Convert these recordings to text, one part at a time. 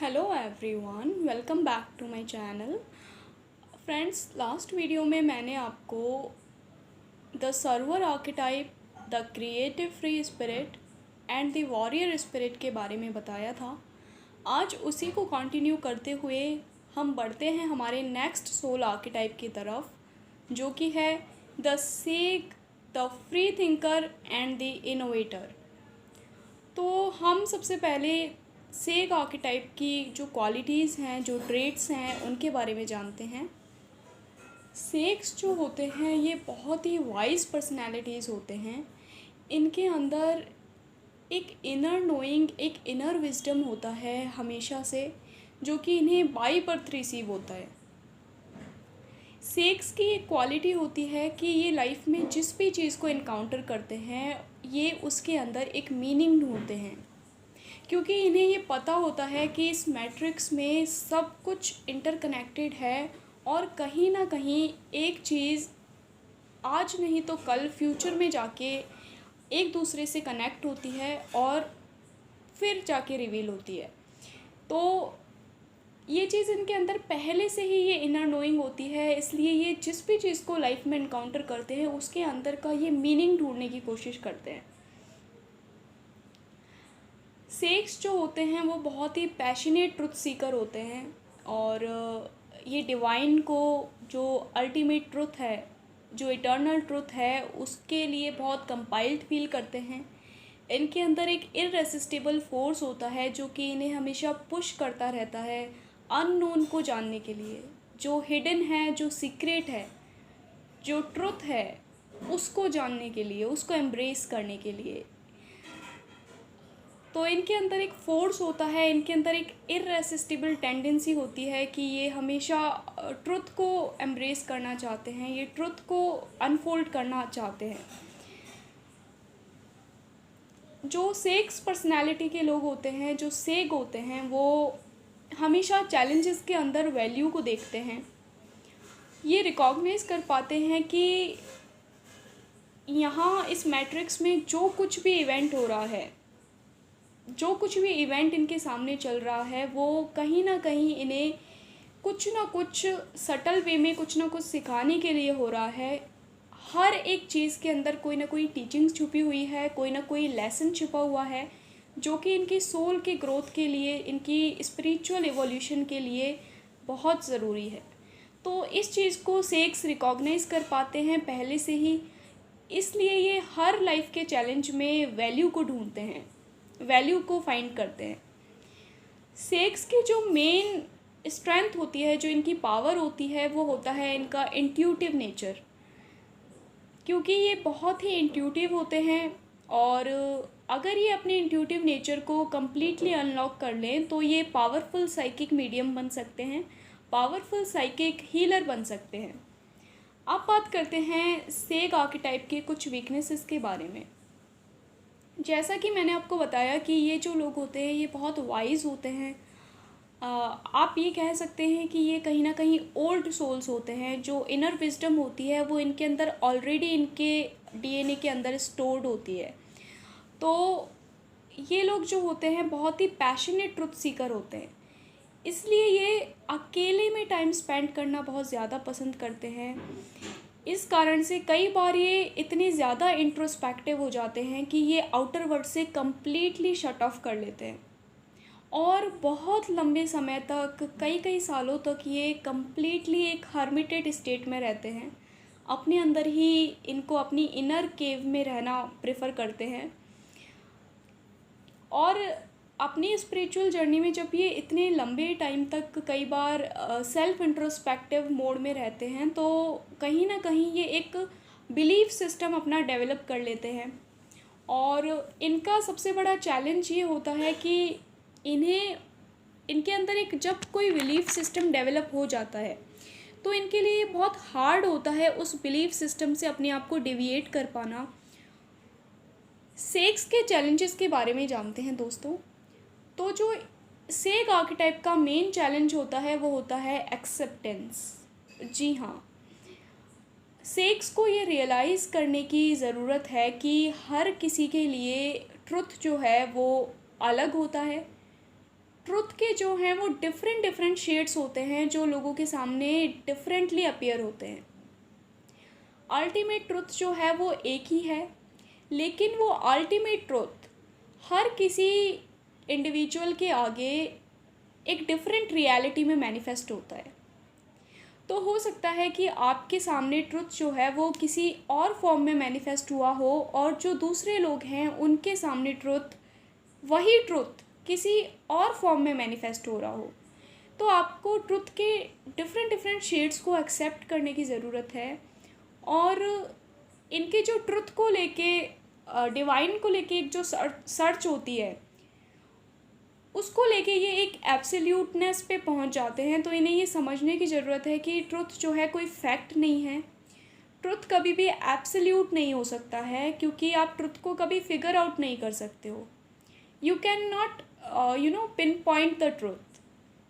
Hello everyone, welcome back to my channel. Friends, last video में मैंने आपको the server archetype, the creative free spirit and the warrior spirit के बारे में बताया था। आज उसी को कंटिन्यू करते हुए हम बढ़ते हैं हमारे नेक्स्ट सोल आर्केटाइप की तरफ, जो कि है the sake, the free thinker and the innovator. तो हम सबसे पहले सेक आर्केटाइप की जो क्वालिटीज़ हैं, जो ट्रेट्स हैं, उनके बारे में जानते हैं। सेक्स जो होते हैं ये बहुत ही वाइज पर्सनैलिटीज़ होते हैं। इनके अंदर एक इनर नोइंग, एक इनर विजडम होता है हमेशा से, जो कि इन्हें बाई बर्थ रिसीव होता है। सेक्स की एक क्वालिटी होती है कि ये लाइफ में जिस भी चीज़ को इनकाउंटर करते हैं ये उसके अंदर एक मीनिंग ढूंढते हैं, क्योंकि इन्हें ये पता होता है कि इस मैट्रिक्स में सब कुछ इंटरकनेक्टेड है और कहीं ना कहीं एक चीज़ आज नहीं तो कल फ्यूचर में जाके एक दूसरे से कनेक्ट होती है और फिर जाके रिवील होती है। तो ये चीज़ इनके अंदर पहले से ही ये इनर नोइंग होती है, इसलिए ये जिस भी चीज़ को लाइफ में इनकाउंटर करते हैं उसके अंदर का ये मीनिंग ढूंढने की कोशिश करते हैं। सेक्स जो होते हैं वो बहुत ही पैशनेट ट्रुथ सीकर होते हैं और ये डिवाइन को, जो अल्टीमेट ट्रुथ है, जो इटर्नल ट्रुथ है, उसके लिए बहुत कंपाइल्ड फील करते हैं। इनके अंदर एक इररेसिस्टिबल फोर्स होता है जो कि इन्हें हमेशा पुश करता रहता है अननोन को जानने के लिए, जो हिडन है, जो सीक्रेट है, जो ट्रुथ है, उसको जानने के लिए, उसको एम्ब्रेस करने के लिए। तो इनके अंदर एक फोर्स होता है, इनके अंदर एक इररेसिस्टिबल टेंडेंसी होती है कि ये हमेशा ट्रुथ को एम्ब्रेस करना चाहते हैं, ये ट्रुथ को अनफोल्ड करना चाहते हैं। जो सेक्स पर्सनालिटी के लोग होते हैं, जो सेग होते हैं, वो हमेशा चैलेंजेस के अंदर वैल्यू को देखते हैं। ये रिकॉग्नाइज कर पाते हैं कि यहाँ इस मैट्रिक्स में जो कुछ भी इवेंट हो रहा है, जो कुछ भी इवेंट इनके सामने चल रहा है, वो कहीं ना कहीं इन्हें कुछ ना कुछ सटल वे में कुछ ना कुछ सिखाने के लिए हो रहा है। हर एक चीज़ के अंदर कोई ना कोई टीचिंग्स छुपी हुई है, कोई ना कोई लेसन छुपा हुआ है, जो कि इनकी सोल के ग्रोथ के लिए, इनकी स्पिरिचुअल एवोल्यूशन के लिए बहुत ज़रूरी है। तो इस चीज़ को सेक्स रिकॉग्नाइज कर पाते हैं पहले से ही, इसलिए ये हर लाइफ के चैलेंज में वैल्यू को ढूंढते हैं, वैल्यू को फाइंड करते हैं। सेक्स की जो मेन स्ट्रेंथ होती है, जो इनकी पावर होती है, वो होता है इनका इंट्यूटिव नेचर, क्योंकि ये बहुत ही इंट्यूटिव होते हैं और अगर ये अपने इंट्यूटिव नेचर को कम्प्लीटली अनलॉक कर लें तो ये पावरफुल साइकिक मीडियम बन सकते हैं, पावरफुल साइकिक हीलर बन सकते हैं। अब बात करते हैं सेग आर्केटाइप के कुछ वीकनेसेस के बारे में। जैसा कि मैंने आपको बताया कि ये जो लोग होते हैं ये बहुत वाइज होते हैं। आप ये कह सकते हैं कि ये कहीं ना कहीं ओल्ड सोल्स होते हैं। जो इनर विजडम होती है वो इनके अंदर ऑलरेडी, इनके डीएनए के अंदर स्टोर्ड होती है। तो ये लोग जो होते हैं बहुत ही पैशनेट ट्रुथ सीकर होते हैं, इसलिए ये अकेले में टाइम स्पेंड करना बहुत ज़्यादा पसंद करते हैं। इस कारण से कई बार ये इतने ज़्यादा इंट्रोस्पेक्टिव हो जाते हैं कि ये आउटर वर्ल्ड से कम्प्लीटली शट ऑफ कर लेते हैं और बहुत लंबे समय तक, कई कई सालों तक ये कम्प्लीटली एक हर्मिटेड स्टेट में रहते हैं। अपने अंदर ही इनको अपनी इनर केव में रहना प्रेफर करते हैं और अपनी स्पिरिचुअल जर्नी में जब ये इतने लंबे टाइम तक कई बार सेल्फ इंट्रोस्पेक्टिव मोड में रहते हैं तो कहीं ना कहीं ये एक बिलीफ सिस्टम अपना डेवलप कर लेते हैं। और इनका सबसे बड़ा चैलेंज ये होता है कि इनके अंदर एक, जब कोई बिलीफ सिस्टम डेवलप हो जाता है तो इनके लिए बहुत हार्ड होता है उस बिलीफ सिस्टम से अपने आप को डिविएट कर पाना। सेक्स के चैलेंजेस के बारे में जानते हैं दोस्तों। तो जो सेग आर्केटाइप का मेन चैलेंज होता है वो होता है एक्सेप्टेंस। जी हाँ, सेक्स को ये रियलाइज़ करने की ज़रूरत है कि हर किसी के लिए ट्रुथ जो है वो अलग होता है, ट्रुथ के जो हैं वो डिफरेंट डिफरेंट शेड्स होते हैं जो लोगों के सामने डिफरेंटली अपीयर होते हैं। अल्टीमेट ट्रुथ जो है वो एक ही है, लेकिन वो अल्टीमेट ट्रुथ हर किसी इंडिविजुअल के आगे एक डिफरेंट रियलिटी में मैनिफेस्ट होता है। तो हो सकता है कि आपके सामने ट्रुथ जो है वो किसी और फॉर्म में मैनिफेस्ट हुआ हो, और जो दूसरे लोग हैं उनके सामने ट्रुथ, वही ट्रुथ किसी और फॉर्म में मैनिफेस्ट हो रहा हो। तो आपको ट्रुथ के डिफरेंट डिफरेंट शेड्स को एक्सेप्ट करने की ज़रूरत है, और इनके जो ट्रुथ को लेके, डिवाइन को लेके एक जो सर्च होती है, उसको लेके ये एक एब्सोल्यूटनेस पे पहुंच जाते हैं। तो इन्हें ये समझने की ज़रूरत है कि ट्रुथ जो है कोई फैक्ट नहीं है। ट्रुथ कभी भी एब्सोल्यूट नहीं हो सकता है, क्योंकि आप ट्रुथ को कभी फिगर आउट नहीं कर सकते हो। You can not pin point the truth.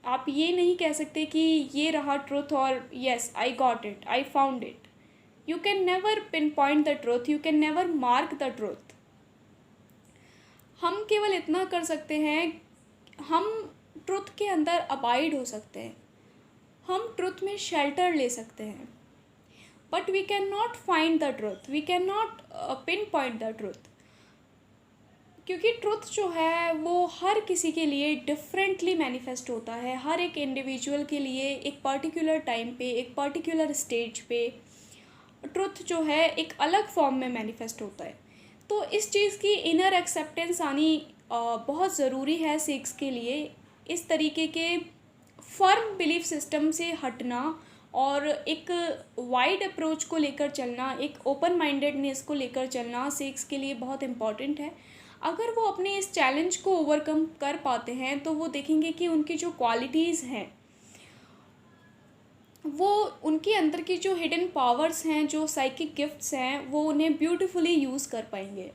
आप ये नहीं कह सकते कि ये रहा ट्रुथ और yes I got it, I found it. You can never pin point the truth, you can never mark the truth. हम केवल इतना कर सकते हैं, हम ट्रुथ के अंदर अबाइड हो सकते हैं, हम ट्रुथ में शेल्टर ले सकते हैं, but we can not find the truth, we can not pin point the truth. क्योंकि ट्रुथ जो है वो हर किसी के लिए डिफरेंटली मैनिफेस्ट होता है। हर एक इंडिविजुअल के लिए एक पर्टिकुलर टाइम पे, एक पर्टिकुलर स्टेज पे ट्रुथ जो है एक अलग फॉर्म में मैनिफेस्ट होता है। तो इस चीज़ की इनर एक्सेप्टेंस आनी बहुत ज़रूरी है सिक्स के लिए। इस तरीके के फर्म बिलीफ सिस्टम से हटना और एक वाइड अप्रोच को लेकर चलना, एक ओपन माइंडेडनेस को लेकर चलना सिक्स के लिए बहुत इम्पॉर्टेंट है। अगर वो अपने इस चैलेंज को ओवरकम कर पाते हैं तो वो देखेंगे कि उनकी जो क्वालिटीज़ हैं, वो उनके अंदर की जो हिडन पावर्स हैं, जो साइकिक गिफ्ट्स हैं, वो उन्हें ब्यूटीफुली यूज़ कर पाएंगे।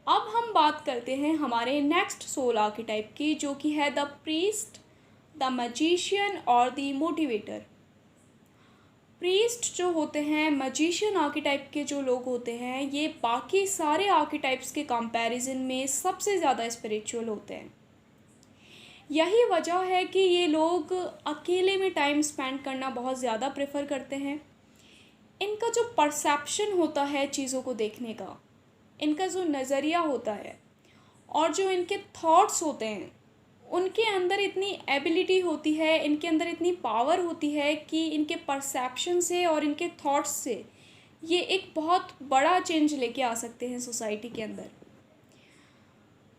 अब हम बात करते हैं हमारे नेक्स्ट सोल आर्केटाइप की, जो कि है द प्रीस्ट, द मैजिशियन और द मोटिवेटर। प्रीस्ट जो होते हैं, मैजिशियन आर्केटाइप के जो लोग होते हैं, ये बाकी सारे आर्केटाइप्स के कंपैरिजन में सबसे ज़्यादा स्पिरिचुअल होते हैं। यही वजह है कि ये लोग अकेले में टाइम स्पेंड करना बहुत ज़्यादा प्रेफर करते हैं। इनका जो परसेप्शन होता है चीज़ों को देखने का, इनका जो नज़रिया होता है और जो इनके थॉट्स होते हैं, उनके अंदर इतनी एबिलिटी होती है, इनके अंदर इतनी पावर होती है कि इनके परसेप्शन से और इनके थॉट्स से ये एक बहुत बड़ा चेंज लेके आ सकते हैं सोसाइटी के अंदर।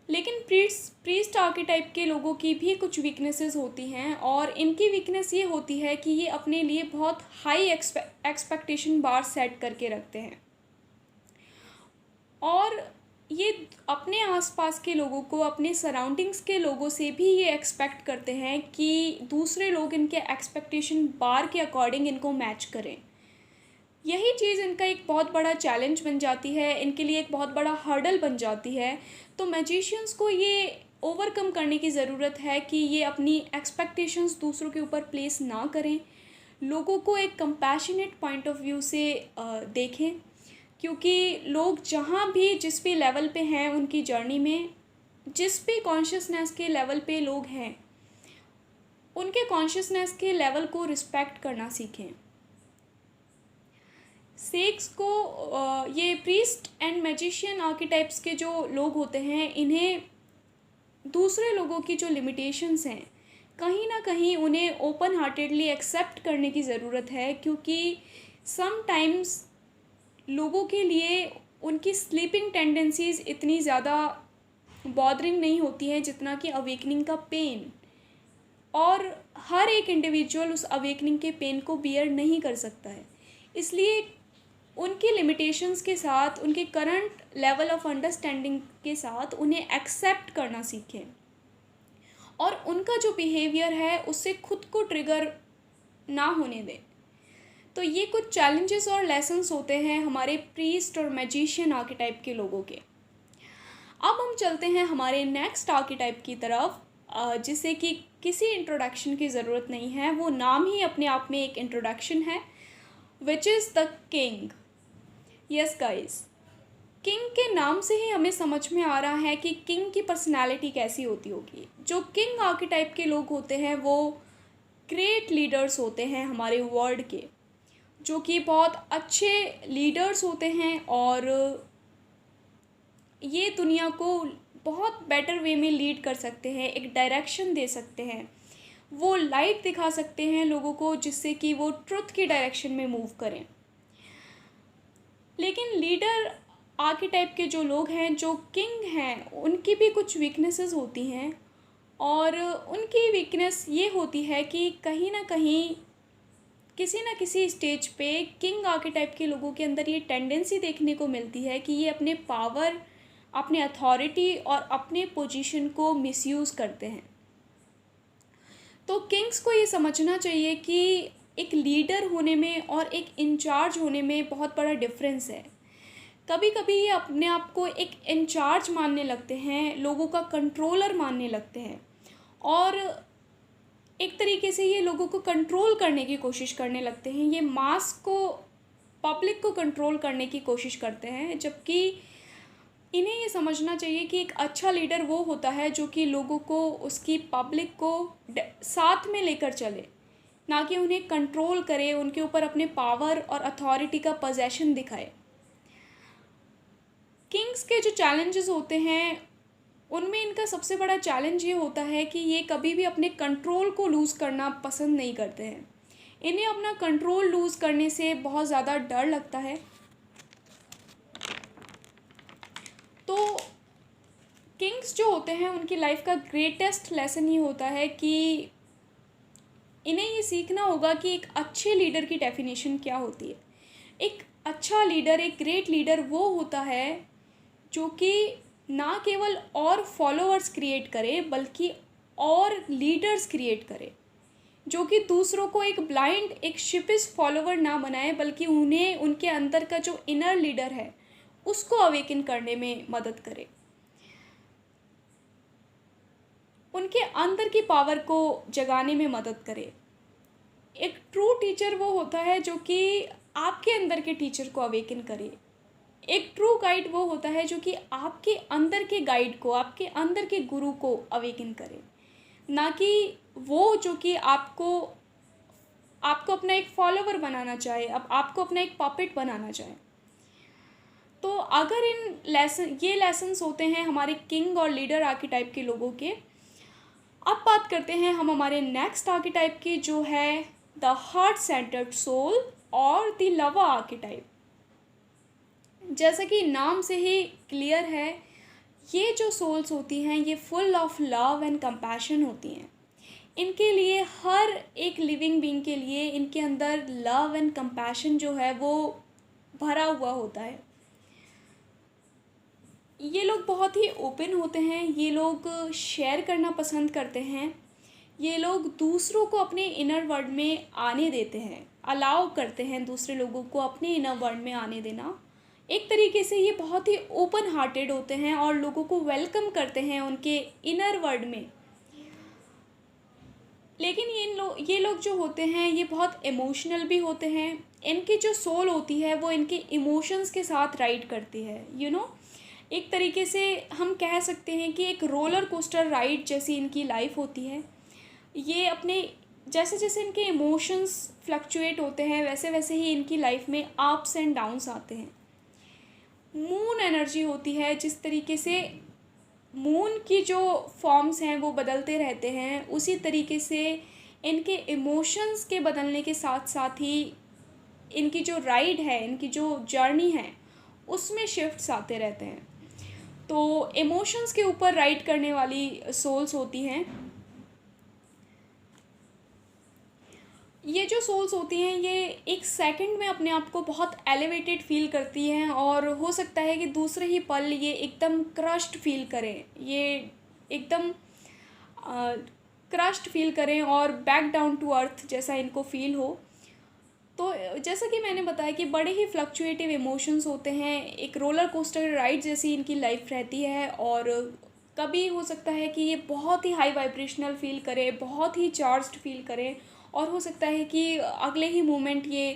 लेकिन प्रीस्ट आर्केटाइप के लोगों की भी कुछ वीकनेसेस होती हैं, और इनकी वीकनेस ये होती है कि ये अपने लिए बहुत हाई एक्सपेक्टेशन बार सेट करके रखते हैं, और ये अपने आसपास के लोगों को, अपने सराउंडिंग्स के लोगों से भी ये एक्सपेक्ट करते हैं कि दूसरे लोग इनके एक्सपेक्टेशन बार के अकॉर्डिंग इनको मैच करें। यही चीज़ इनका एक बहुत बड़ा चैलेंज बन जाती है, इनके लिए एक बहुत बड़ा हर्डल बन जाती है। तो मैजिशियंस को ये ओवरकम करने की ज़रूरत है कि ये अपनी एक्सपेक्टेशंस दूसरों के ऊपर प्लेस ना करें, लोगों को एक कंपैशनेट पॉइंट ऑफ व्यू से देखें। क्योंकि लोग जहाँ भी जिस भी लेवल पे हैं उनकी जर्नी में, जिस भी कॉन्शियसनेस के लेवल पे लोग हैं, उनके कॉन्शियसनेस के लेवल को रिस्पेक्ट करना सीखें। सेक्स को ये प्रीस्ट एंड मैजिशियन आर्केटाइप्स के जो लोग होते हैं, इन्हें दूसरे लोगों की जो लिमिटेशंस हैं, कहीं ना कहीं उन्हें ओपन हार्टेडली एक्सेप्ट करने की ज़रूरत है। क्योंकि समटाइम्स लोगों के लिए उनकी स्लीपिंग टेंडेंसीज़ इतनी ज़्यादा बॉदरिंग नहीं होती हैं जितना कि अवेकनिंग का पेन, और हर एक इंडिविजुअल उस अवेकनिंग के पेन को बियर नहीं कर सकता है। इसलिए उनकी लिमिटेशंस के साथ, उनके करंट लेवल ऑफ अंडरस्टैंडिंग के साथ उन्हें एक्सेप्ट करना सीखें, और उनका जो बिहेवियर है उससे खुद को ट्रिगर ना होने दें। तो ये कुछ चैलेंजेस और लेसन्स होते हैं हमारे प्रीस्ट और मैजिशियन आर्केटाइप के लोगों के। अब हम चलते हैं हमारे नेक्स्ट आर्केटाइप की तरफ, जिसे कि किसी इंट्रोडक्शन की ज़रूरत नहीं है, वो नाम ही अपने आप में एक इंट्रोडक्शन है, which is the king. Yes guys, king के नाम से ही हमें समझ में आ रहा है कि किंग की पर्सनैलिटी कैसी होती होगी। जो किंग आर्केटाइप के लोग होते हैं वो ग्रेट लीडर्स होते हैं हमारे वर्ल्ड के, जो कि बहुत अच्छे लीडर्स होते हैं और ये दुनिया को बहुत बेटर वे में लीड कर सकते हैं, एक डायरेक्शन दे सकते हैं। वो लाइट दिखा सकते हैं लोगों को जिससे कि वो ट्रुथ की डायरेक्शन में मूव करें। लेकिन लीडर आर्केटाइप के जो लोग हैं, जो किंग हैं, उनकी भी कुछ वीकनेसेस होती हैं और उनकी वीकनेस ये होती है कि कहीं ना कहीं किसी न किसी स्टेज पे किंग आर्केटाइप के लोगों के अंदर ये टेंडेंसी देखने को मिलती है कि ये अपने पावर, अपने अथॉरिटी और अपने पोजीशन को मिसयूज़ करते हैं। तो किंग्स को ये समझना चाहिए कि एक लीडर होने में और एक इंचार्ज होने में बहुत बड़ा डिफरेंस है। कभी कभी ये अपने आप को एक इंचार्ज मानने लगते हैं, लोगों का कंट्रोलर मानने लगते हैं और एक तरीके से ये लोगों को कंट्रोल करने की कोशिश करने लगते हैं। ये मास को, पब्लिक को कंट्रोल करने की कोशिश करते हैं, जबकि इन्हें ये समझना चाहिए कि एक अच्छा लीडर वो होता है जो कि लोगों को, उसकी पब्लिक को साथ में लेकर चले, ना कि उन्हें कंट्रोल करे, उनके ऊपर अपने पावर और अथॉरिटी का पोजेशन दिखाए। किंग्स के जो चैलेंजेस होते हैं उनमें इनका सबसे बड़ा चैलेंज ये होता है कि ये कभी भी अपने कंट्रोल को लूज़ करना पसंद नहीं करते हैं। इन्हें अपना कंट्रोल लूज़ करने से बहुत ज़्यादा डर लगता है। तो किंग्स जो होते हैं उनकी लाइफ का ग्रेटेस्ट लेसन ये होता है कि इन्हें ये सीखना होगा कि एक अच्छे लीडर की डेफिनेशन क्या होती है। एक अच्छा लीडर, एक ग्रेट लीडर वो होता है जो कि ना केवल और फॉलोअर्स क्रिएट करे बल्कि और लीडर्स क्रिएट करे, जो कि दूसरों को एक ब्लाइंड, एक शिपिश फॉलोवर ना बनाए बल्कि उन्हें उनके अंदर का जो इनर लीडर है उसको अवेकन करने में मदद करे, उनके अंदर की पावर को जगाने में मदद करे। एक ट्रू टीचर वो होता है जो कि आपके अंदर के टीचर को अवेकन करे। एक ट्रू गाइड वो होता है जो कि आपके अंदर के गाइड को, आपके अंदर के गुरु को अवेकन करे, ना कि वो जो कि आपको अपना एक फॉलोवर बनाना चाहे, अब आपको अपना एक पपेट बनाना चाहे। तो अगर ये लेसन्स होते हैं हमारे किंग और लीडर आर्केटाइप के लोगों के। अब बात करते हैं हम हमारे नेक्स्ट आर्केटाइप की, जो है द हार्ट सेंटर्ड सोल और द लवर आर्केटाइप। जैसा कि नाम से ही क्लियर है, ये जो सोल्स होती हैं ये full of love and compassion होती हैं। इनके लिए, हर एक लिविंग बीइंग के लिए इनके अंदर लव एंड कंपैशन जो है वो भरा हुआ होता है। ये लोग बहुत ही ओपन होते हैं, ये लोग शेयर करना पसंद करते हैं, ये लोग दूसरों को अपने इनर वर्ल्ड में आने देते हैं, अलाउ करते हैं दूसरे लोगों को अपने इनर वर्ल्ड में आने देना। एक तरीके से ये बहुत ही ओपन हार्टेड होते हैं और लोगों को वेलकम करते हैं उनके इनर वर्ल्ड में। लेकिन ये लोग जो होते हैं ये बहुत इमोशनल भी होते हैं। इनकी जो सोल होती है वो इनके इमोशंस के साथ राइड करती है, एक तरीके से हम कह सकते हैं कि एक रोलर कोस्टर राइड जैसी इनकी लाइफ होती है। ये अपने, जैसे जैसे इनके इमोशंस फ्लक्चुएट होते हैं वैसे वैसे ही इनकी लाइफ में अप्स एंड डाउन्स आते हैं। मून एनर्जी होती है, जिस तरीके से मून की जो फॉर्म्स हैं वो बदलते रहते हैं, उसी तरीके से इनके इमोशंस के बदलने के साथ साथ ही इनकी जो राइड है, इनकी जो जर्नी है, उसमें शिफ्ट्स आते रहते हैं। तो इमोशंस के ऊपर राइड करने वाली सोल्स होती हैं। ये जो सोल्स होती हैं ये एक सेकंड में अपने आप को बहुत एलिवेटेड फील करती हैं और हो सकता है कि दूसरे ही पल ये एकदम क्रश्ड फील करें, ये एकदम क्रश्ड फील करें और बैक डाउन टू अर्थ जैसा इनको फील हो। तो जैसा कि मैंने बताया कि बड़े ही फ्लक्चुएटिव इमोशंस होते हैं, एक रोलर कोस्टर राइड जैसी इनकी लाइफ रहती है। और कभी हो सकता है कि ये बहुत ही हाई वाइब्रेशनल फील करें, बहुत ही चार्ज्ड फील करें, और हो सकता है कि अगले ही मोमेंट ये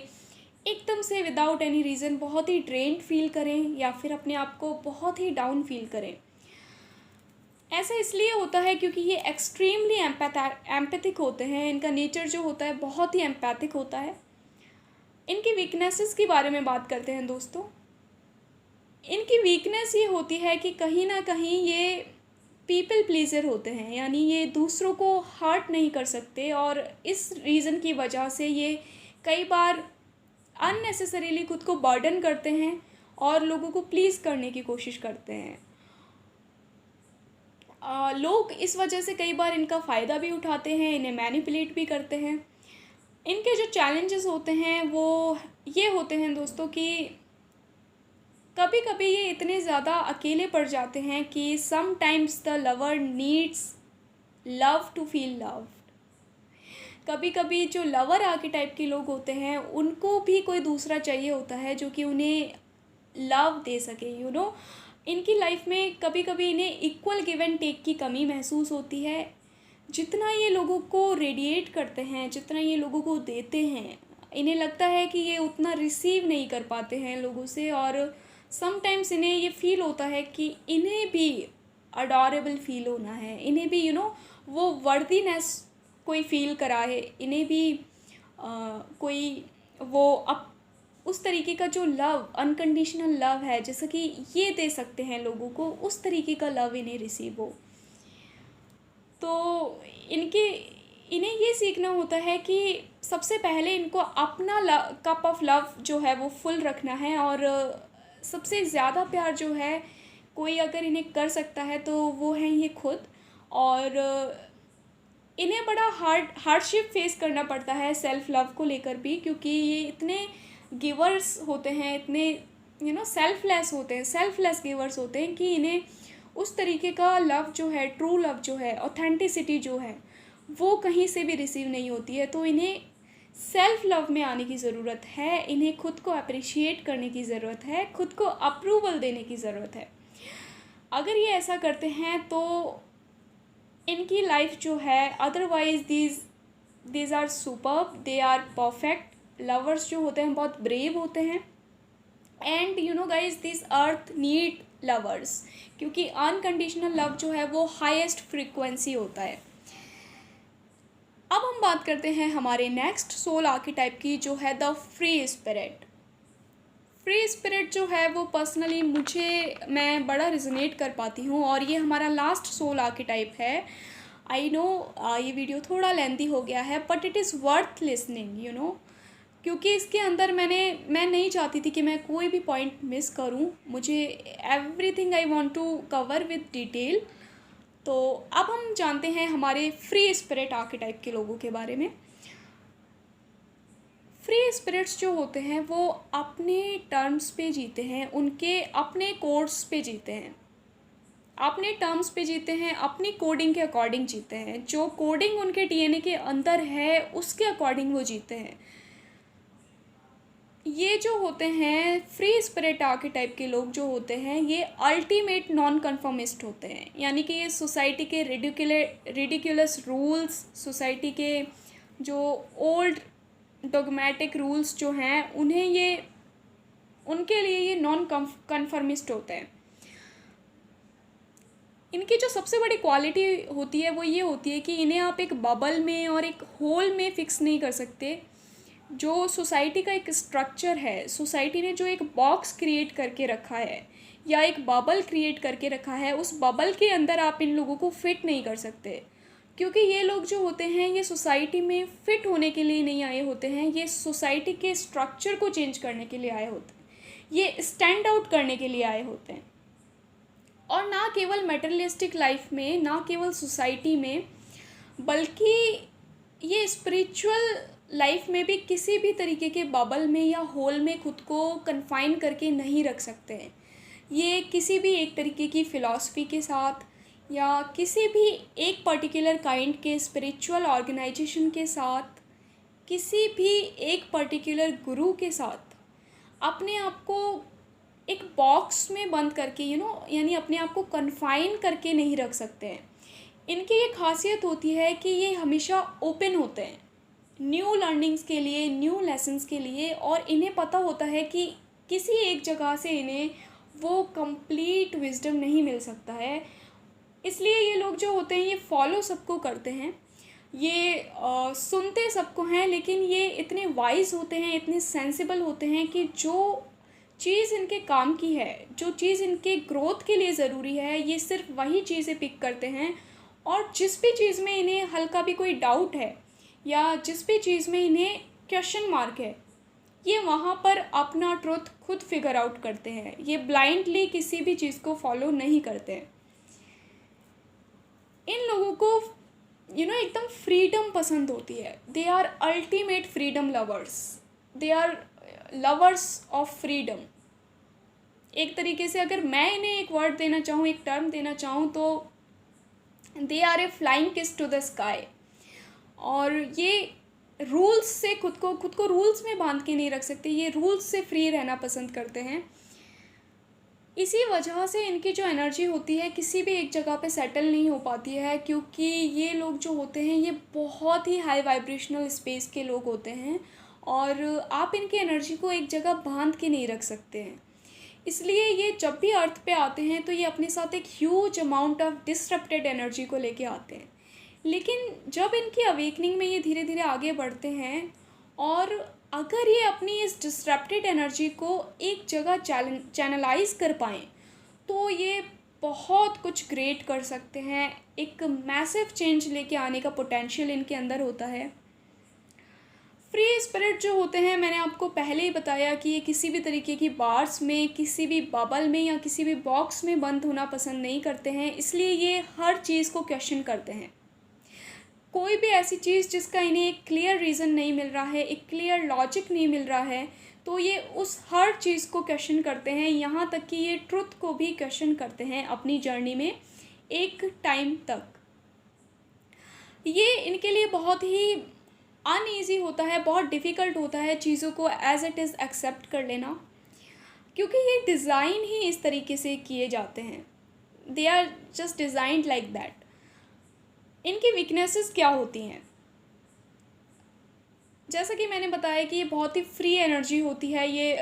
एकदम से विदाउट एनी रीज़न बहुत ही ड्रेन्ड फील करें या फिर अपने आप को बहुत ही डाउन फील करें। ऐसा इसलिए होता है क्योंकि ये एक्सट्रीमली एम्पैथिक होते हैं। इनका नेचर जो होता है बहुत ही एम्पैथिक होता है। इनकी वीकनेसेस के बारे में बात करते हैं दोस्तों। इनकी वीकनेस ये होती है कि कहीं ना कहीं ये पीपल प्लीज़र होते हैं, यानी ये दूसरों को हर्ट नहीं कर सकते और इस रीज़न की वजह से ये कई बार अननेसेसरीली खुद को बर्डन करते हैं और लोगों को प्लीज़ करने की कोशिश करते हैं। लोग इस वजह से कई बार इनका फ़ायदा भी उठाते हैं, इन्हें मैनिपुलेट भी करते हैं। इनके जो चैलेंजेस होते हैं वो ये होते हैं दोस्तों कि कभी कभी ये इतने ज़्यादा अकेले पड़ जाते हैं कि sometimes the lover needs love to feel loved. कभी कभी जो लवर आर्केटाइप के लोग होते हैं उनको भी कोई दूसरा चाहिए होता है जो कि उन्हें लव दे सके। इनकी लाइफ में कभी कभी इन्हें इक्वल गिव एंड टेक की कमी महसूस होती है। जितना ये लोगों को रेडिएट करते हैं, जितना ये लोगों को देते हैं, इन्हें लगता है कि ये उतना रिसीव नहीं कर पाते हैं लोगों से और समटाइम्स इन्हें ये फील होता है कि इन्हें भी अडोरेबल फील होना है, इन्हें भी वो वर्दीनेस कोई फील कराए, इन्हें भी कोई वो उस तरीके का जो लव, अनकंडीशनल लव है जैसा कि ये दे सकते हैं लोगों को, उस तरीके का लव इन्हें रिसीव हो। तो इन्हें ये सीखना होता है कि सबसे पहले इनको अपना कप ऑफ लव जो है वो फुल रखना है और सबसे ज़्यादा प्यार जो है कोई अगर इन्हें कर सकता है तो वो है ये खुद। और इन्हें बड़ा हार्डशिप फेस करना पड़ता है सेल्फ़ लव को लेकर भी, क्योंकि ये इतने गिवर्स होते हैं, इतने सेल्फलेस गिवर्स होते हैं कि इन्हें उस तरीके का लव जो है, ट्रू लव जो है, ऑथेंटिसिटी जो है वो कहीं से भी रिसीव नहीं होती है। तो इन्हें सेल्फ़ लव में आने की ज़रूरत है, इन्हें खुद को अप्रिशिएट करने की ज़रूरत है, खुद को अप्रूवल देने की ज़रूरत है। अगर ये ऐसा करते हैं तो इनकी लाइफ जो है, otherwise these are superb, they are perfect. Lovers जो होते हैं बहुत ब्रेव होते हैं and guys this earth need lovers, क्योंकि अनकंडीशनल लव जो है वो हाईएस्ट फ्रीक्वेंसी होता है। अब हम बात करते हैं हमारे नेक्स्ट सोल आर्केटाइप की, जो है the free spirit. Free spirit जो है वो पर्सनली मैं बड़ा रिजोनेट कर पाती हूँ और ये हमारा लास्ट सोल आर्केटाइप है। आई नो ये वीडियो थोड़ा लेंथी हो गया है but it is worth listening क्योंकि इसके अंदर मैं नहीं चाहती थी कि मैं कोई भी पॉइंट मिस करूँ। मुझे everything I want to cover with detail. तो अब हम जानते हैं हमारे फ्री स्पिरिट आर्केटाइप के लोगों के बारे में। फ्री स्पिरिट्स जो होते हैं वो अपने टर्म्स पे जीते हैं, उनके अपने कोड्स पे जीते हैं, अपने टर्म्स पे जीते हैं, अपनी कोडिंग के अकॉर्डिंग जीते हैं। जो कोडिंग उनके डीएनए के अंदर है उसके अकॉर्डिंग वो जीते हैं। ये जो होते हैं फ्री स्पिरिट आर्केटाइप के लोग जो होते हैं ये अल्टीमेट नॉन कन्फर्मिस्ट होते हैं, यानी कि ये सोसाइटी के रिडिकुलस रूल्स, सोसाइटी के जो ओल्ड डॉगमेटिक रूल्स जो हैं उनके लिए ये नॉन कन्फर्मिस्ट होते हैं। इनकी जो सबसे बड़ी क्वालिटी होती है वो ये होती है कि इन्हें आप एक बबल में और एक होल में फिक्स नहीं कर सकते। जो सोसाइटी का एक स्ट्रक्चर है, सोसाइटी ने जो एक बॉक्स क्रिएट करके रखा है या एक बबल क्रिएट करके रखा है, उस बबल के अंदर आप इन लोगों को फिट नहीं कर सकते, क्योंकि ये लोग जो होते हैं ये सोसाइटी में फ़िट होने के लिए नहीं आए होते हैं, ये सोसाइटी के स्ट्रक्चर को चेंज करने के लिए आए होते हैं, ये स्टैंड आउट करने के लिए आए होते हैं। और ना केवल मटेरियलिस्टिक लाइफ में, ना केवल सोसाइटी में, बल्कि ये स्पिरिचुअल लाइफ में भी किसी भी तरीके के बबल में या होल में खुद को कन्फाइन करके नहीं रख सकते हैं। ये किसी भी एक तरीके की फ़िलॉसफी के साथ या किसी भी एक पर्टिकुलर काइंड के स्पिरिचुअल ऑर्गेनाइजेशन के साथ, किसी भी एक पर्टिकुलर गुरु के साथ अपने आप को एक बॉक्स में बंद करके यानी अपने आप को कन्फाइन करके नहीं रख सकते हैं। इनकी ये खासियत होती है कि ये हमेशा ओपन होते हैं, न्यू लर्निंग्स के लिए, न्यू लेसन्स के लिए, और इन्हें पता होता है कि किसी एक जगह से इन्हें वो कंप्लीट विजडम नहीं मिल सकता है। इसलिए ये लोग जो होते हैं ये फॉलो सबको करते हैं, ये सुनते सबको हैं, लेकिन ये इतने वाइज होते हैं, इतने सेंसिबल होते हैं कि जो चीज़ इनके काम की है, जो चीज़ इनके ग्रोथ के लिए ज़रूरी है, ये सिर्फ वही चीज़ें पिक करते हैं। और जिस भी चीज़ में इन्हें हल्का भी कोई डाउट है या जिस भी चीज़ में इन्हें क्वेश्चन मार्क है, ये वहाँ पर अपना ट्रुथ खुद फिगर आउट करते हैं। ये ब्लाइंडली किसी भी चीज़ को फॉलो नहीं करते हैं। इन लोगों को एकदम फ्रीडम पसंद होती है। They are ultimate freedom lovers, they are lovers of freedom. एक तरीके से अगर मैं इन्हें एक वर्ड देना चाहूँ, एक टर्म देना चाहूँ, तो they are a flying kiss to the sky. और ये रूल्स से खुद को रूल्स में बांध के नहीं रख सकते, ये रूल्स से फ्री रहना पसंद करते हैं। इसी वजह से इनकी जो एनर्जी होती है किसी भी एक जगह पे सेटल नहीं हो पाती है, क्योंकि ये लोग जो होते हैं ये बहुत ही हाई वाइब्रेशनल स्पेस के लोग होते हैं और आप इनकी एनर्जी को एक जगह बांध के नहीं रख सकते हैं। इसलिए ये जब भी अर्थ पे आते हैं तो ये अपने साथ एक huge amount of disrupted energy को लेके आते हैं। लेकिन जब इनकी अवेकनिंग में ये धीरे धीरे आगे बढ़ते हैं और अगर ये अपनी इस डिसरप्टेड एनर्जी को एक जगह चैनलाइज कर पाएँ तो ये बहुत कुछ ग्रेट कर सकते हैं। एक मैसिव चेंज लेके आने का पोटेंशियल इनके अंदर होता है। फ्री स्पिरिट जो होते हैं, मैंने आपको पहले ही बताया कि ये किसी भी तरीके की बार्स में, किसी भी बबल में या किसी भी बॉक्स में बंद होना पसंद नहीं करते हैं। इसलिए ये हर चीज़ को क्वेश्चन करते हैं। कोई भी ऐसी चीज़ जिसका इन्हें एक क्लियर रीज़न नहीं मिल रहा है, एक क्लियर लॉजिक नहीं मिल रहा है, तो ये उस हर चीज़ को क्वेश्चन करते हैं। यहाँ तक कि ये ट्रुथ को भी क्वेश्चन करते हैं अपनी जर्नी में एक टाइम तक। ये इनके लिए बहुत ही अनईज़ी होता है, बहुत डिफ़िकल्ट होता है चीज़ों को एज़ इट इज़ एक्सेप्ट कर लेना, क्योंकि ये डिज़ाइन ही इस तरीके से किए जाते हैं। They are just designed like that. इनकी वीकनेसेस क्या होती हैं? जैसा कि मैंने बताया कि ये बहुत ही फ्री एनर्जी होती है। ये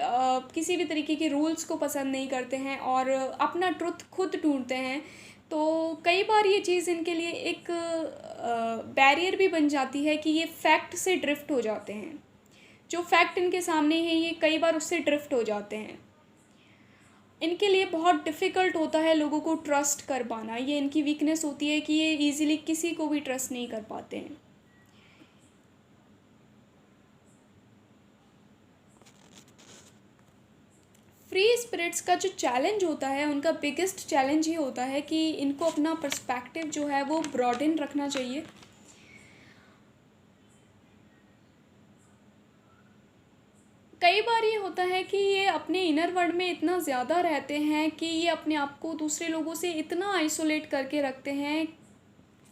किसी भी तरीके के रूल्स को पसंद नहीं करते हैं और अपना ट्रुथ खुद ढूंढते हैं। तो कई बार ये चीज़ इनके लिए एक बैरियर भी बन जाती है कि ये फैक्ट से ड्रिफ्ट हो जाते हैं। जो फैक्ट इनके सामने है ये कई बार उससे ड्रिफ्ट हो जाते हैं। इनके लिए बहुत डिफ़िकल्ट होता है लोगों को ट्रस्ट कर पाना। ये इनकी वीकनेस होती है कि ये इजीली किसी को भी ट्रस्ट नहीं कर पाते हैं। फ्री स्पिरिट्स का जो चैलेंज होता है, उनका बिगेस्ट चैलेंज ये होता है कि इनको अपना पर्सपेक्टिव जो है वो ब्रॉडन रखना चाहिए। कई बार ये होता है कि ये अपने इनर वर्ल्ड में इतना ज़्यादा रहते हैं कि ये अपने आप को दूसरे लोगों से इतना आइसोलेट करके रखते हैं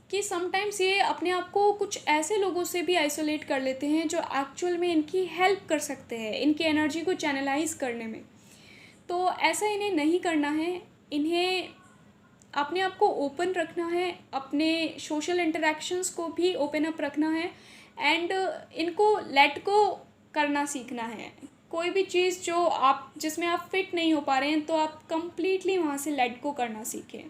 कि समटाइम्स ये अपने आप को कुछ ऐसे लोगों से भी आइसोलेट कर लेते हैं जो एक्चुअल में इनकी हेल्प कर सकते हैं, इनकी एनर्जी को चैनलाइज करने में। तो ऐसा इन्हें नहीं करना है। इन्हें अपने आप को ओपन रखना है, अपने सोशल इंटरेक्शंस को भी ओपन अप रखना है एंड इनको लेट गो करना सीखना है। कोई भी चीज़ जिसमें आप फिट नहीं हो पा रहे हैं तो आप कंप्लीटली वहाँ से लेट गो करना सीखें।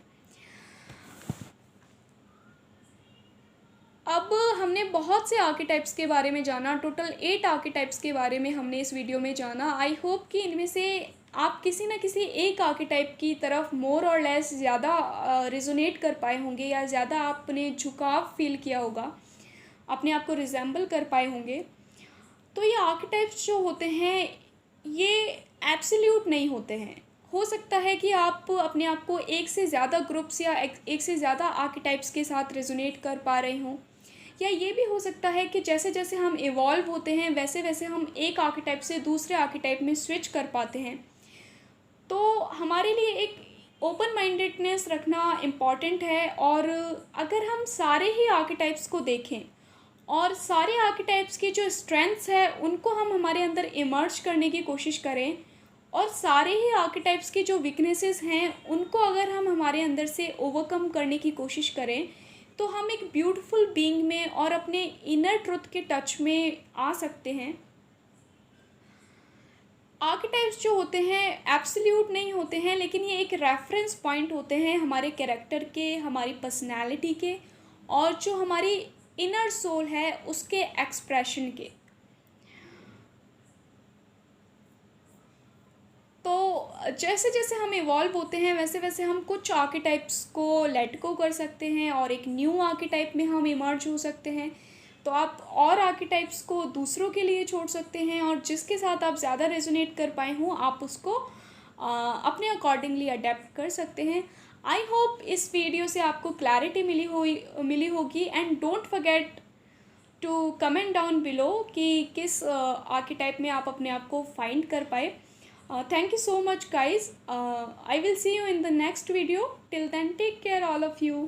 अब हमने बहुत से आर्केटाइप्स के बारे में जाना, टोटल 8 आर्केटाइप्स के बारे में हमने इस वीडियो में जाना। आई होप कि इनमें से आप किसी न किसी एक आर्केटाइप की तरफ मोर और लेस ज़्यादा रिजोनेट कर पाए होंगे या ज़्यादा आपने झुकाव फील किया होगा, अपने आप को रिजेंबल कर पाए होंगे। तो ये आर्केटाइप्स जो होते हैं ये एब्सोल्यूट नहीं होते हैं। हो सकता है कि आप अपने आप को एक से ज़्यादा ग्रुप्स या एक से ज़्यादा आर्केटाइप्स के साथ रेजोनेट कर पा रहे हों, या ये भी हो सकता है कि जैसे जैसे हम इवॉल्व होते हैं वैसे वैसे हम एक आर्केटाइप से दूसरे आर्केटाइप में स्विच कर पाते हैं। तो हमारे लिए एक ओपन माइंडेडनेस रखना इम्पॉर्टेंट है। और अगर हम सारे ही आर्केटाइप्स को देखें और सारे आर्केटाइप्स की जो स्ट्रेंथ्स है उनको हम हमारे अंदर इमर्ज करने की कोशिश करें और सारे ही आर्केटाइप्स की जो वीकनेसेस हैं उनको अगर हम हमारे अंदर से ओवरकम करने की कोशिश करें, तो हम एक ब्यूटीफुल बीइंग में और अपने इनर ट्रुथ के टच में आ सकते हैं। आर्केटाइप्स जो होते हैं एब्सोल्यूट नहीं होते हैं, लेकिन ये एक रेफरेंस पॉइंट होते हैं हमारे कैरेक्टर के, हमारी पर्सनैलिटी के, और जो हमारी इनर सोल है उसके एक्सप्रेशन के। तो जैसे जैसे हम इवॉल्व होते हैं वैसे वैसे हम कुछ आर्केटाइप्स को लेट गो कर सकते हैं और एक न्यू आर्केटाइप में हम इमर्ज हो सकते हैं। तो आप और आर्केटाइप्स को दूसरों के लिए छोड़ सकते हैं, और जिसके साथ आप ज़्यादा रेजोनेट कर पाए हों आप उसको अपने अकॉर्डिंगली अडेप्ट कर सकते हैं। आई होप इस वीडियो से आपको क्लैरिटी मिली होगी। And don't forget to comment down below कि किस आर्केटाइप में आप अपने आप को फाइंड कर पाए। Thank you so much guys. I will see you in the next video. Till then, take care all of you.